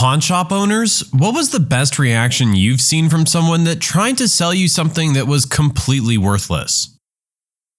Pawn shop owners, what was the best reaction you've seen from someone that tried to sell you something that was completely worthless?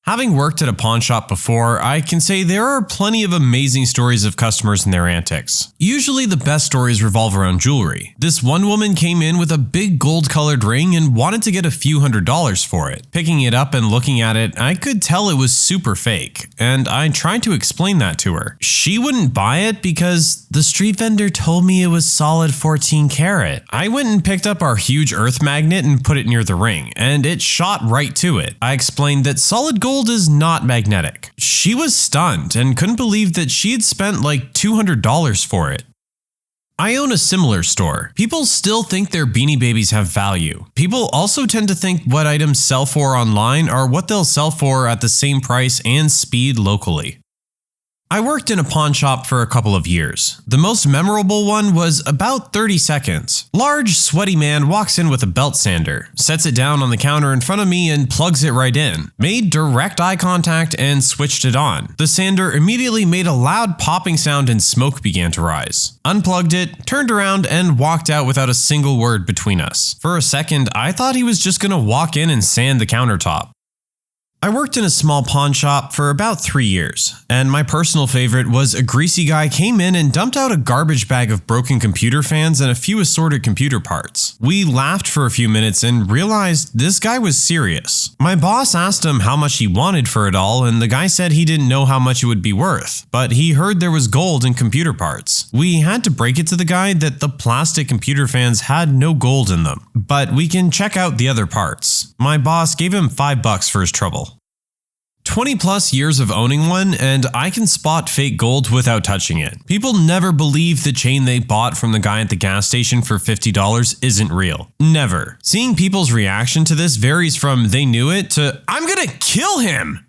Having worked at a pawn shop before, I can say there are plenty of amazing stories of customers and their antics. Usually the best stories revolve around jewelry. This one woman came in with a big gold-colored ring and wanted to get a few $100s for it. Picking it up and looking at it, I could tell it was super fake, and I tried to explain that to her. She wouldn't buy it because the street vendor told me it was solid 14 karat. I went and picked up our huge earth magnet and put it near the ring, and it shot right to it. I explained that solid gold is not magnetic. She was stunned and couldn't believe that she had spent like $200 for it. I own a similar store. People still think their Beanie Babies have value. People also tend to think what items sell for online are what they'll sell for at the same price and speed locally. I worked in a pawn shop for a couple of years. The most memorable one was about 30 seconds. Large, sweaty man walks in with a belt sander, sets it down on the counter in front of me and plugs it right in. Made direct eye contact and switched it on. The sander immediately made a loud popping sound and smoke began to rise. Unplugged it, turned around and walked out without a single word between us. For a second, I thought he was just gonna walk in and sand the countertop. I worked in a small pawn shop for about 3 years, and my personal favorite was a greasy guy came in and dumped out a garbage bag of broken computer fans and a few assorted computer parts. We laughed for a few minutes and realized this guy was serious. My boss asked him how much he wanted for it all, and the guy said he didn't know how much it would be worth, but he heard there was gold in computer parts. We had to break it to the guy that the plastic computer fans had no gold in them, but we can check out the other parts. My boss gave him $5 for his trouble. 20 plus years of owning one, and I can spot fake gold without touching it. People never believe the chain they bought from the guy at the gas station for $50 isn't real. Never. Seeing people's reaction to this varies from they knew it to I'm gonna kill him!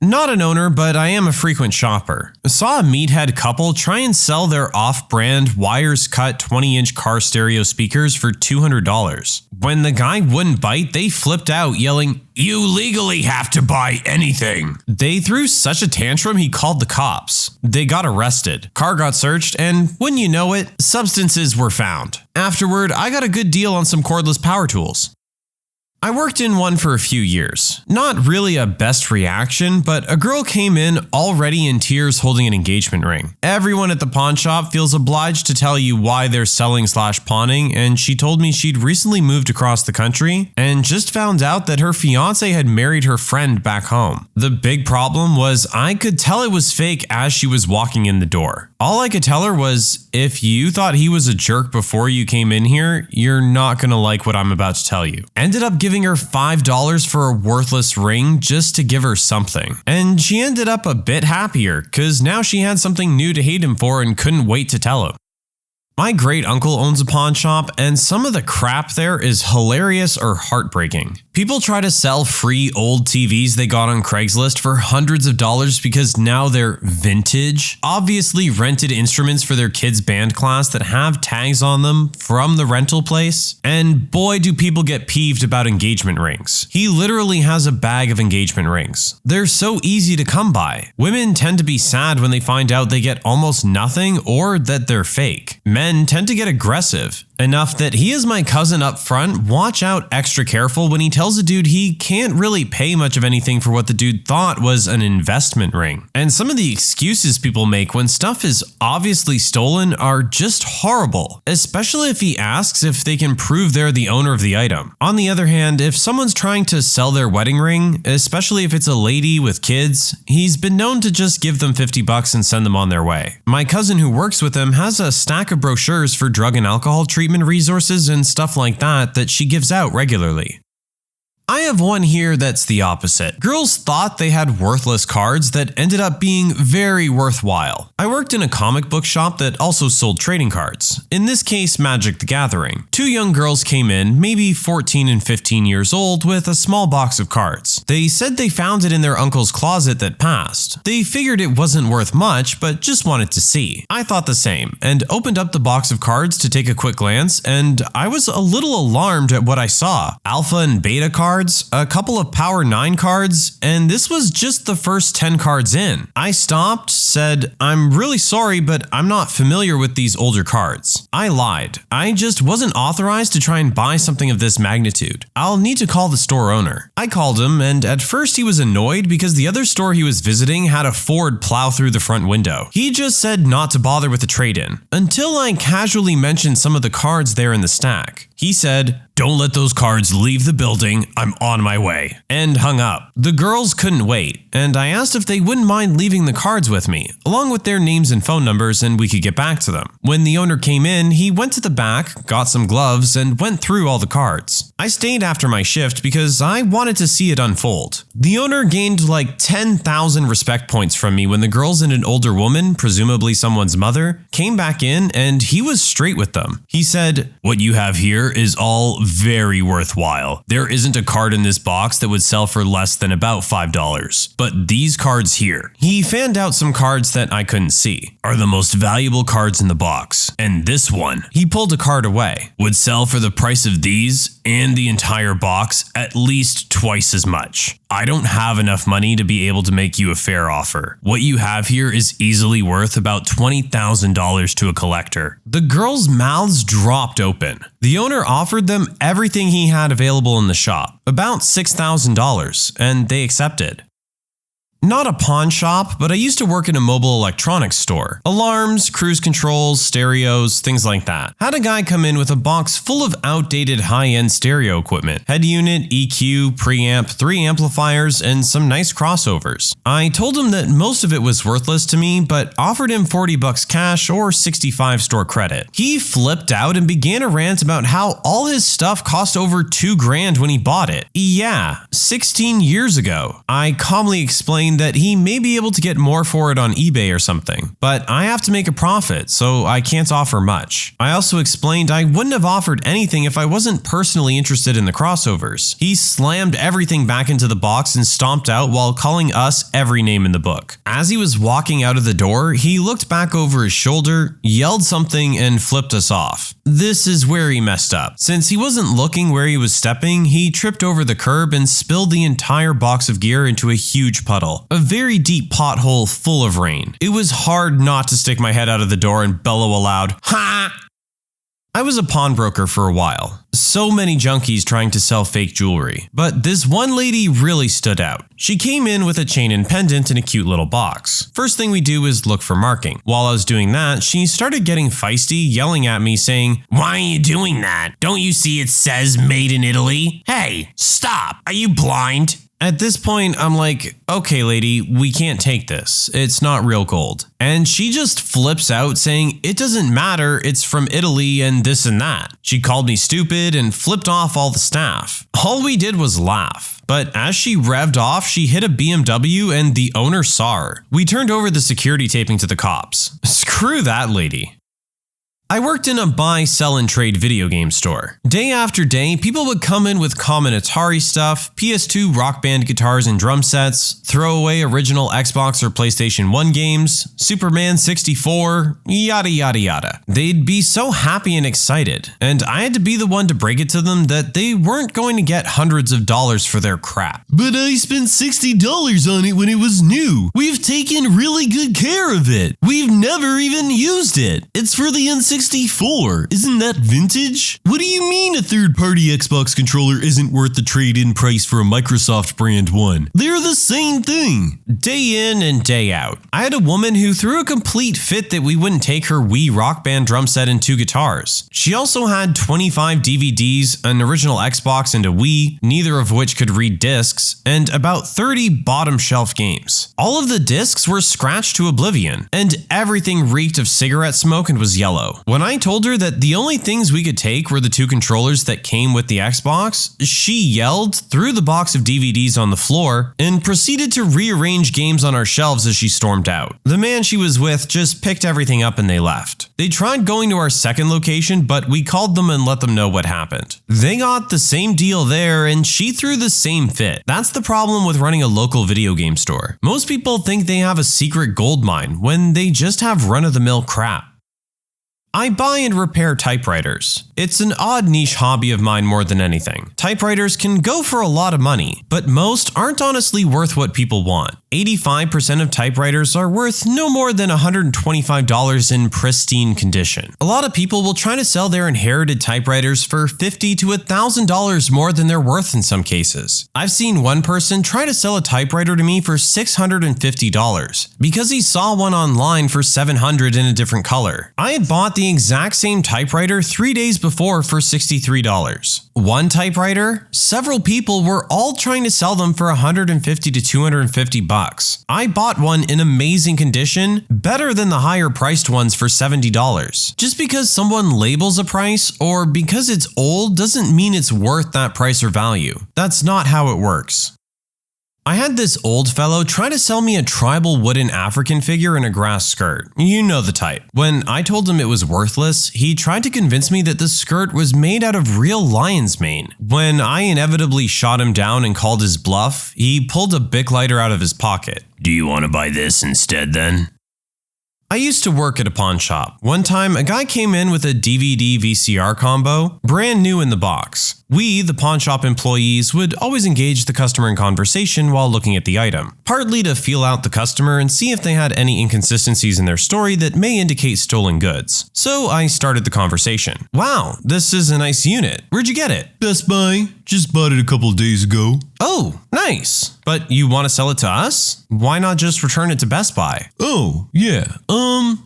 Not an owner, but I am a frequent shopper. I saw a meathead couple try and sell their off-brand wires-cut 20-inch car stereo speakers for $200. When the guy wouldn't bite, they flipped out, yelling, "You legally have to buy anything." They threw such a tantrum he called the cops. They got arrested. Car got searched, and wouldn't you know it, substances were found. Afterward, I got a good deal on some cordless power tools. I worked in one for a few years. Not really a best reaction, but a girl came in already in tears holding an engagement ring. Everyone at the pawn shop feels obliged to tell you why they're selling/pawning, and she told me she'd recently moved across the country and just found out that her fiance had married her friend back home. The big problem was I could tell it was fake as she was walking in the door. All I could tell her was, if you thought he was a jerk before you came in here, you're not gonna like what I'm about to tell you. Ended up giving her $5 for a worthless ring just to give her something. And she ended up a bit happier, cause now she had something new to hate him for and couldn't wait to tell him. My great uncle owns a pawn shop, and some of the crap there is hilarious or heartbreaking. People try to sell free old TVs they got on Craigslist for hundreds of dollars because now they're vintage. Obviously rented instruments for their kids' band class that have tags on them from the rental place. And boy, do people get peeved about engagement rings. He literally has a bag of engagement rings. They're so easy to come by. Women tend to be sad when they find out they get almost nothing or that they're fake. Men tend to get aggressive. Enough that he is my cousin up front, watch out extra careful when he tells a dude he can't really pay much of anything for what the dude thought was an investment ring. And some of the excuses people make when stuff is obviously stolen are just horrible, especially if he asks if they can prove they're the owner of the item. On the other hand, if someone's trying to sell their wedding ring, especially if it's a lady with kids, he's been known to just give them $50 and send them on their way. My cousin who works with him has a stack of brochures for drug and alcohol treatment resources and stuff like that she gives out regularly. I have one here that's the opposite. Girls thought they had worthless cards that ended up being very worthwhile. I worked in a comic book shop that also sold trading cards. In this case, Magic the Gathering. Two young girls came in, maybe 14 and 15 years old, with a small box of cards. They said they found it in their uncle's closet that passed. They figured it wasn't worth much, but just wanted to see. I thought the same, and opened up the box of cards to take a quick glance, and I was a little alarmed at what I saw. Alpha and Beta cards, cards, a couple of Power 9 cards, and this was just the first 10 cards in. I stopped, said, "I'm really sorry, but I'm not familiar with these older cards." I lied. I just wasn't authorized to try and buy something of this magnitude. I'll need to call the store owner. I called him, and at first he was annoyed because the other store he was visiting had a Ford plow through the front window. He just said not to bother with the trade-in, until I casually mentioned some of the cards there in the stack. He said, "Don't let those cards leave the building, I'm on my way," and hung up. The girls couldn't wait, and I asked if they wouldn't mind leaving the cards with me, along with their names and phone numbers, and we could get back to them. When the owner came in, he went to the back, got some gloves, and went through all the cards. I stayed after my shift because I wanted to see it unfold. The owner gained like 10,000 respect points from me when the girls and an older woman, presumably someone's mother, came back in, and he was straight with them. He said, "What you have here is all very worthwhile. There isn't a card in this box that would sell for less than about $5. But these cards here," he fanned out some cards that I couldn't see, "are the most valuable cards in the box. And this one," he pulled a card away, "would sell for the price of these and the entire box at least twice as much. I don't have enough money to be able to make you a fair offer. What you have here is easily worth about $20,000 to a collector." The girls' mouths dropped open. The owner offered them everything he had available in the shop, about $6,000, and they accepted. Not a pawn shop, but I used to work in a mobile electronics store. Alarms, cruise controls, stereos, things like that. Had a guy come in with a box full of outdated high-end stereo equipment. Head unit, EQ, preamp, 3 amplifiers, and some nice crossovers. I told him that most of it was worthless to me, but offered him $40 cash or $65 store credit. He flipped out and began a rant about how all his stuff cost over $2 grand when he bought it. Yeah, 16 years ago. I calmly explained that he may be able to get more for it on eBay or something, but I have to make a profit, so I can't offer much. I also explained I wouldn't have offered anything if I wasn't personally interested in the crossovers. He slammed everything back into the box and stomped out while calling us every name in the book. As he was walking out of the door, he looked back over his shoulder, yelled something, and flipped us off. This is where he messed up. Since he wasn't looking where he was stepping, he tripped over the curb and spilled the entire box of gear into a huge puddle. A very deep pothole full of rain. It was hard not to stick my head out of the door and bellow aloud, "Ha!" I was a pawnbroker for a while. So many junkies trying to sell fake jewelry. But this one lady really stood out. She came in with a chain and pendant in a cute little box. First thing we do is look for marking. While I was doing that, she started getting feisty, yelling at me saying, "Why are you doing that? Don't you see it says made in Italy? Hey, stop! Are you blind?" At this point, I'm like, "Okay, lady, we can't take this. It's not real gold." And she just flips out saying, "It doesn't matter, it's from Italy and this and that." She called me stupid and flipped off all the staff. All we did was laugh. But as she revved off, she hit a BMW and the owner saw her. We turned over the security taping to the cops. Screw that lady. I worked in a buy, sell, and trade video game store. Day after day, people would come in with common Atari stuff, PS2 Rock Band guitars and drum sets, throwaway original Xbox or PlayStation 1 games, Superman 64, yada yada yada. They'd be so happy and excited, and I had to be the one to break it to them that they weren't going to get hundreds of dollars for their crap. "But I spent $60 on it when it was new. We've taken really good care of it. We've never even used it. It's for the N64. Isn't that vintage? What do you mean a third-party Xbox controller isn't worth the trade-in price for a Microsoft brand one? They're the same thing." Day in and day out. I had a woman who threw a complete fit that we wouldn't take her Wii Rock Band drum set and 2 guitars. She also had 25 DVDs, an original Xbox and a Wii, neither of which could read discs, and about 30 bottom-shelf games. All of the discs were scratched to oblivion, and everything reeked of cigarette smoke and was yellow. When I told her that the only things we could take were the 2 controllers that came with the Xbox, she yelled, threw the box of DVDs on the floor, and proceeded to rearrange games on our shelves as she stormed out. The man she was with just picked everything up and they left. They tried going to our second location, but we called them and let them know what happened. They got the same deal there and she threw the same fit. That's the problem with running a local video game store. Most people think they have a secret gold mine when they just have run-of-the-mill crap. I buy and repair typewriters. It's an odd niche hobby of mine more than anything. Typewriters can go for a lot of money, but most aren't honestly worth what people want. 85% of typewriters are worth no more than $125 in pristine condition. A lot of people will try to sell their inherited typewriters for $50 to $1,000 more than they're worth in some cases. I've seen one person try to sell a typewriter to me for $650 because he saw one online for $700 in a different color. I had bought the exact same typewriter 3 days before for $63. One typewriter, several people were all trying to sell them for $150 to $250. I bought one in amazing condition, better than the higher priced ones for $70. Just because someone labels a price or because it's old doesn't mean it's worth that price or value. That's not how it works. I had this old fellow try to sell me a tribal wooden African figure in a grass skirt. You know the type. When I told him it was worthless, he tried to convince me that the skirt was made out of real lion's mane. When I inevitably shot him down and called his bluff, he pulled a Bic lighter out of his pocket. "Do you want to buy this instead then?" I used to work at a pawn shop. One time, a guy came in with a DVD VCR combo, brand new in the box. We, the pawn shop employees, would always engage the customer in conversation while looking at the item, partly to feel out the customer and see if they had any inconsistencies in their story that may indicate stolen goods. So I started the conversation. "Wow, this is a nice unit. Where'd you get it?" Best Buy. Just bought it a couple days ago. "Oh, nice. But you want to sell it to us? Why not just return it to Best Buy?" Oh, yeah.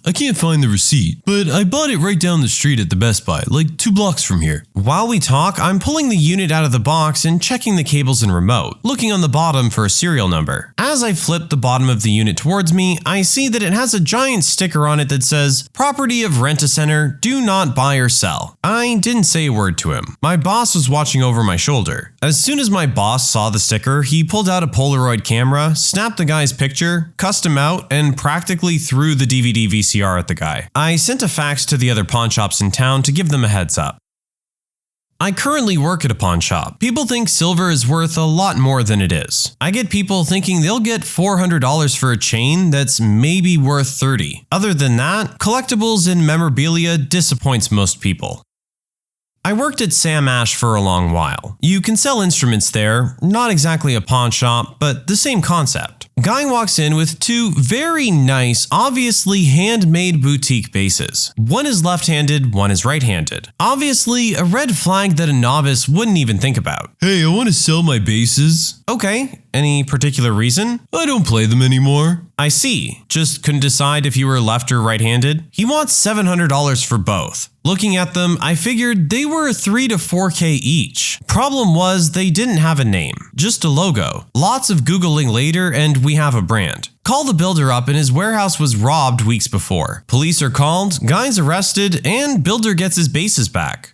I can't find the receipt, but I bought it right down the street at the Best Buy, like 2 blocks from here. While we talk, I'm pulling the unit out of the box and checking the cables and remote, looking on the bottom for a serial number. As I flip the bottom of the unit towards me, I see that it has a giant sticker on it that says, "Property of Rent-A-Center, do not buy or sell." I didn't say a word to him. My boss was watching over my shoulder. As soon as my boss saw the sticker, he pulled out a Polaroid camera, snapped the guy's picture, cussed him out, and practically threw the DVD VCR at the guy. I sent a fax to the other pawn shops in town to give them a heads up. I currently work at a pawn shop. People think silver is worth a lot more than it is. I get people thinking they'll get $400 for a chain that's maybe worth $30. Other than that, collectibles and memorabilia disappoints most people. I worked at Sam Ash for a long while. You can sell instruments there, not exactly a pawn shop, but the same concept. Guy walks in with 2 very nice, obviously handmade boutique basses. One is left-handed, one is right-handed. Obviously, a red flag that a novice wouldn't even think about. Hey, I want to sell my basses. Okay, any particular reason? I don't play them anymore. I see. Just couldn't decide if you were left or right-handed? He wants $700 for both. Looking at them, I figured they were $3 to $4K each. Problem was, they didn't have a name, just a logo. Lots of Googling later and we have a brand. Call the builder up and his warehouse was robbed weeks before. Police are called, guy's arrested, and builder gets his bases back.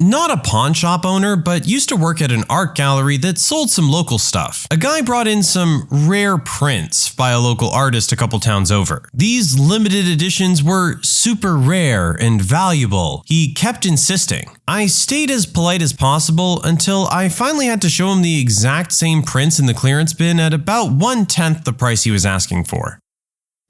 Not a pawn shop owner, but used to work at an art gallery that sold some local stuff. A guy brought in some rare prints by a local artist a couple towns over. These limited editions were super rare and valuable. He kept insisting. I stayed as polite as possible until I finally had to show him the exact same prints in the clearance bin at about 1/10 the price he was asking for.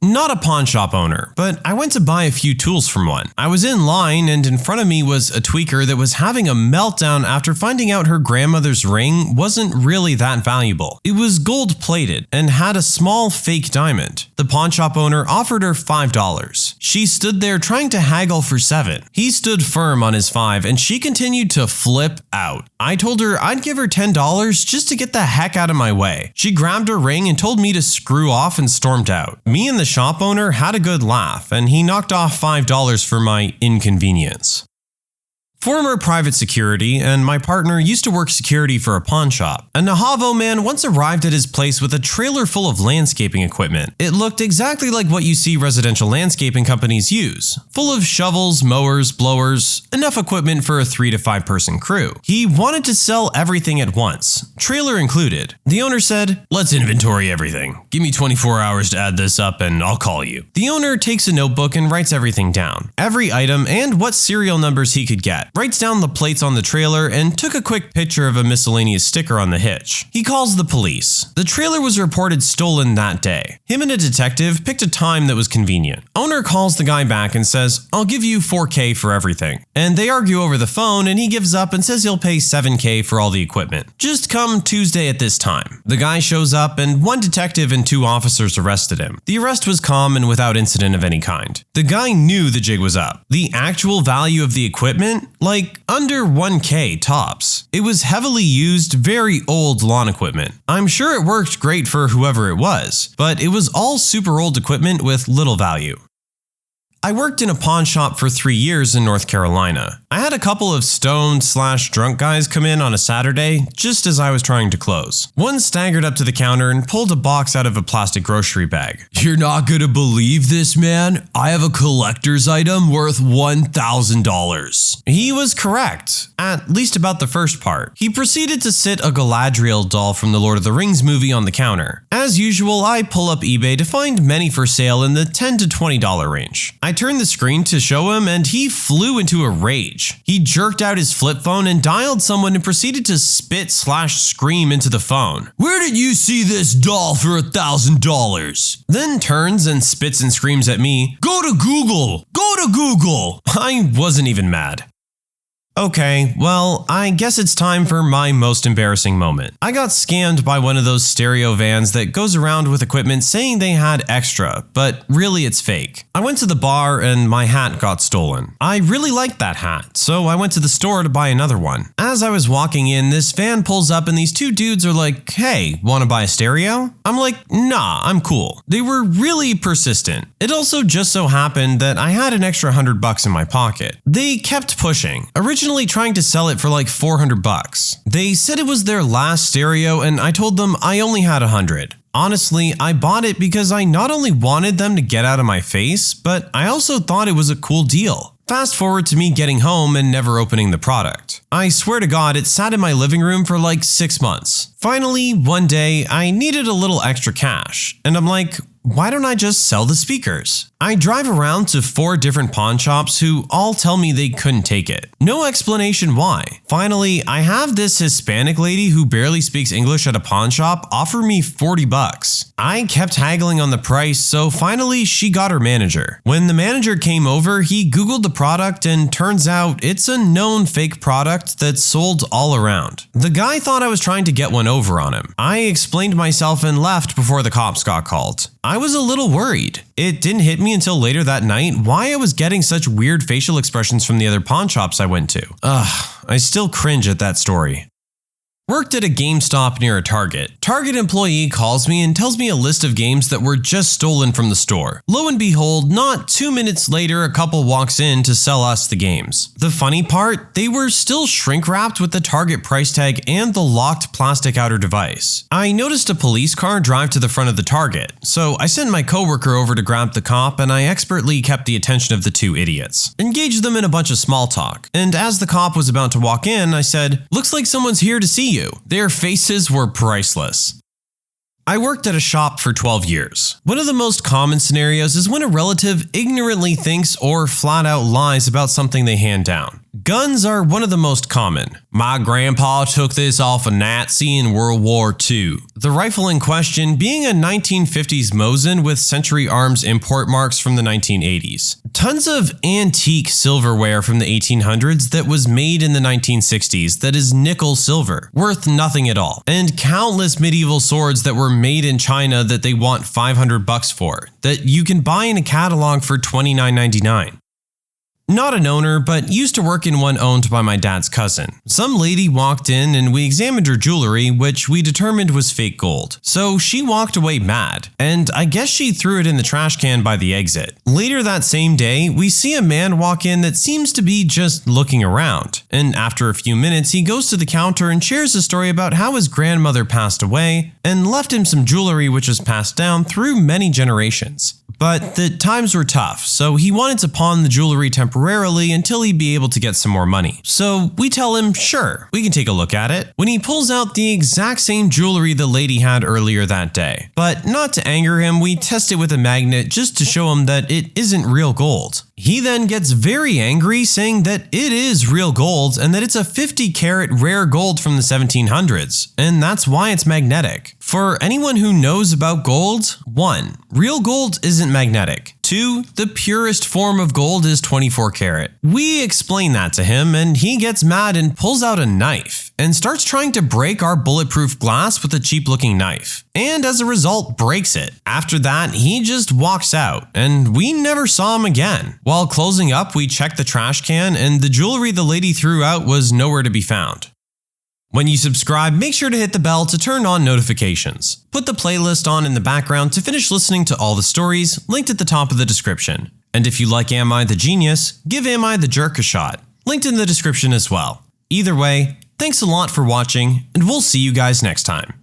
Not a pawn shop owner, but I went to buy a few tools from one. I was in line and in front of me was a tweaker that was having a meltdown after finding out her grandmother's ring wasn't really that valuable. It was gold plated and had a small fake diamond. The pawn shop owner offered her $5. She stood there trying to haggle for $7. He stood firm on his $5 and she continued to flip out. I told her I'd give her $10 just to get the heck out of my way. She grabbed her ring and told me to screw off and stormed out. Me and the shop owner had a good laugh, and he knocked off $5 for my inconvenience. Former private security and my partner used to work security for a pawn shop. A Navajo man once arrived at his place with a trailer full of landscaping equipment. It looked exactly like what you see residential landscaping companies use. Full of shovels, mowers, blowers, enough equipment for a 3 to 5 person crew. He wanted to sell everything at once, trailer included. The owner said, "Let's inventory everything. Give me 24 hours to add this up and I'll call you." The owner takes a notebook and writes everything down. Every item and what serial numbers he could get. writes down the plates on the trailer, and took a quick picture of a miscellaneous sticker on the hitch. He calls the police. The trailer was reported stolen that day. Him and a detective picked a time that was convenient. Owner calls the guy back and says, "I'll give you $4K for everything." And they argue over the phone, and he gives up and says he'll pay $7K for all the equipment. "Just come Tuesday at this time." The guy shows up, and one detective and 2 officers arrested him. The arrest was calm and without incident of any kind. The guy knew the jig was up. The actual value of the equipment? Like under 1K tops. It was heavily used, very old lawn equipment. I'm sure it worked great for whoever it was, but it was all super old equipment with little value. I worked in a pawn shop for 3 years in North Carolina. I had a couple of stoned/drunk guys come in on a Saturday just as I was trying to close. One staggered up to the counter and pulled a box out of a plastic grocery bag. "You're not gonna believe this, man. I have a collector's item worth $1,000. He was correct, at least about the first part. He proceeded to sit a Galadriel doll from the Lord of the Rings movie on the counter. As usual, I pull up eBay to find many for sale in the $10 to $20 range. I turned the screen to show him, and he flew into a rage. He jerked out his flip phone and dialed someone and proceeded to spit/scream into the phone. "Where did you see this doll for $1,000? Then turns and spits and screams at me, Go to Google! Go to Google!" I wasn't even mad. Okay, well, I guess it's time for my most embarrassing moment. I got scammed by one of those stereo vans that goes around with equipment saying they had extra, but really it's fake. I went to the bar and my hat got stolen. I really liked that hat, so I went to the store to buy another one. As I was walking in, this van pulls up and these 2 dudes are like, "Hey, wanna buy a stereo?" I'm like, "Nah, I'm cool." They were really persistent. It also just so happened that I had an extra $100 in my pocket. They kept pushing. Originally trying to sell it for like $400. They said it was their last stereo and I told them I only had 100. Honestly, I bought it because I not only wanted them to get out of my face, but I also thought it was a cool deal. Fast forward to me getting home and never opening the product. I swear to God, it sat in my living room for like 6 months. Finally, one day, I needed a little extra cash, and I'm like, why don't I just sell the speakers? I drive around to 4 different pawn shops who all tell me they couldn't take it. No explanation why. Finally, I have this Hispanic lady who barely speaks English at a pawn shop offer me $40. I kept haggling on the price, so finally she got her manager. When the manager came over, he Googled the product and turns out it's a known fake product that's sold all around. The guy thought I was trying to get one over on him. I explained myself and left before the cops got called. I was a little worried. It didn't hit me until later that night why I was getting such weird facial expressions from the other pawn shops I went to. I still cringe at that story. Worked at a GameStop near a Target. Target employee calls me and tells me a list of games that were just stolen from the store. Lo and behold, not 2 minutes later, a couple walks in to sell us the games. The funny part, they were still shrink wrapped with the Target price tag and the locked plastic outer device. I noticed a police car drive to the front of the Target, so I sent my coworker over to grab the cop and I expertly kept the attention of the 2 idiots. Engaged them in a bunch of small talk, and as the cop was about to walk in, I said, "Looks like someone's here to see you." Their faces were priceless. I worked at a shop for 12 years. One of the most common scenarios is when a relative ignorantly thinks or flat out lies about something they hand down. Guns are one of the most common. "My grandpa took this off a Nazi in World War II. The rifle in question being a 1950s Mosin with Century Arms import marks from the 1980s. Tons of antique silverware from the 1800s that was made in the 1960s that is nickel silver, worth nothing at all. And countless medieval swords that were made in China that they want $500 for, that you can buy in a catalog for $29.99. Not an owner, but used to work in one owned by my dad's cousin. Some lady walked in and we examined her jewelry, which we determined was fake gold. So she walked away mad, and I guess she threw it in the trash can by the exit. Later that same day, we see a man walk in that seems to be just looking around. And after a few minutes, he goes to the counter and shares a story about how his grandmother passed away and left him some jewelry which was passed down through many generations. But the times were tough, so he wanted to pawn the jewelry temporarily until he'd be able to get some more money. So we tell him, sure, we can take a look at it. When he pulls out the exact same jewelry the lady had earlier that day. But not to anger him, we test it with a magnet just to show him that it isn't real gold. He then gets very angry, saying that it is real gold and that it's a 50-carat rare gold from the 1700s, and that's why it's magnetic. For anyone who knows about gold, 1. Real gold isn't magnetic. 2. The purest form of gold is 24 karat. We explain that to him, and he gets mad and pulls out a knife and starts trying to break our bulletproof glass with a cheap-looking knife, and as a result breaks it. After that, he just walks out, and we never saw him again. While closing up, we checked the trash can, and the jewelry the lady threw out was nowhere to be found. When you subscribe, make sure to hit the bell to turn on notifications. Put the playlist on in the background to finish listening to all the stories, linked at the top of the description. And if you like Am I the Genius, give Am I the Jerk a shot, linked in the description as well. Either way, thanks a lot for watching, and we'll see you guys next time.